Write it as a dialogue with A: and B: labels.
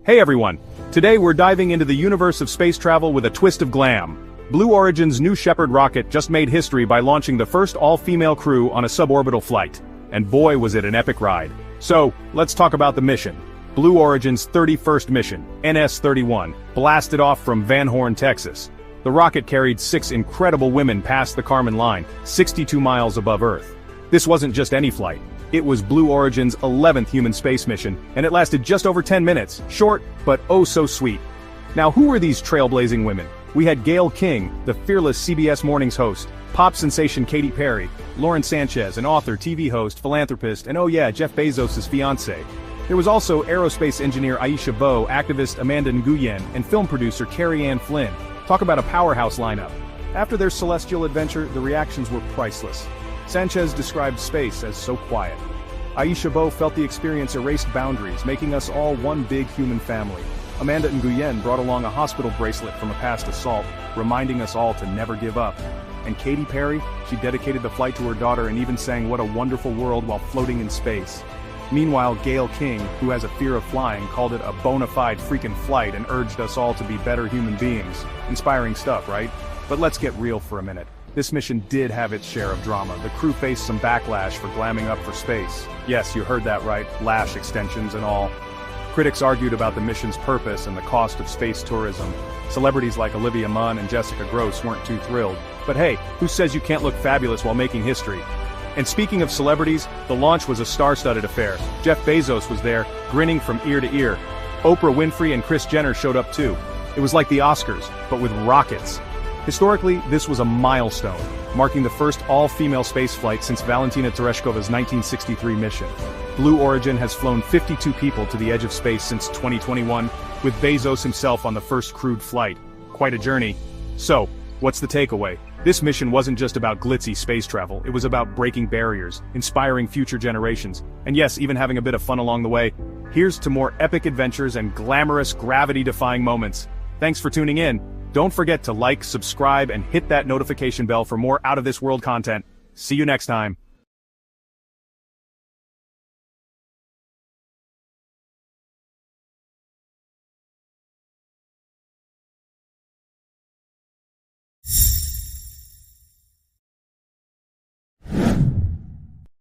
A: Hey everyone! Today we're diving into the universe of space travel with a twist of glam. Blue Origin's new Shepard rocket just made history by launching the first all-female crew on a suborbital flight. And boy was it an epic ride. So, let's talk about the mission. Blue Origin's 31st mission, NS-31, blasted off from Van Horn, Texas. The rocket carried 6 incredible women past the Kármán line, 62 miles above Earth. This wasn't just any flight. It was Blue Origin's 11th human space mission, and it lasted just over 10 minutes, short, but oh so sweet. Now who were these trailblazing women? We had Gayle King, the fearless CBS Mornings host, pop sensation Katy Perry, Lauren Sanchez, an author, TV host, philanthropist, and oh yeah, Jeff Bezos' fiancée. There was also aerospace engineer Aisha Bowe, activist Amanda Nguyen, and film producer Carrie Ann Flynn. Talk about a powerhouse lineup. After their celestial adventure, the reactions were priceless. Sanchez described space as so quiet. Aisha Bowe felt the experience erased boundaries, making us all one big human family. Amanda Nguyen brought along a hospital bracelet from a past assault, reminding us all to never give up. And Katy Perry, she dedicated the flight to her daughter and even sang "What a Wonderful World" while floating in space. Meanwhile, Gayle King, who has a fear of flying, called it a bona fide freaking flight and urged us all to be better human beings. Inspiring stuff, right? But let's get real for a minute. This mission did have its share of drama. The crew faced some backlash for glamming up for space. Yes, you heard that right, lash extensions and all. Critics argued about the mission's purpose and the cost of space tourism. Celebrities like Olivia Munn and Jessica Gross weren't too thrilled. But hey, who says you can't look fabulous while making history? And speaking of celebrities, the launch was a star-studded affair. Jeff Bezos was there, grinning from ear to ear. Oprah Winfrey and Kris Jenner showed up too. It was like the Oscars, but with rockets. Historically, this was a milestone, marking the first all-female spaceflight since Valentina Tereshkova's 1963 mission. Blue Origin has flown 52 people to the edge of space since 2021, with Bezos himself on the first crewed flight. Quite a journey. So, what's the takeaway? This mission wasn't just about glitzy space travel, it was about breaking barriers, inspiring future generations, and yes, even having a bit of fun along the way. Here's to more epic adventures and glamorous, gravity-defying moments. Thanks for tuning in. Don't forget to like, subscribe, and hit that notification bell for more out-of-this-world content. See you next time.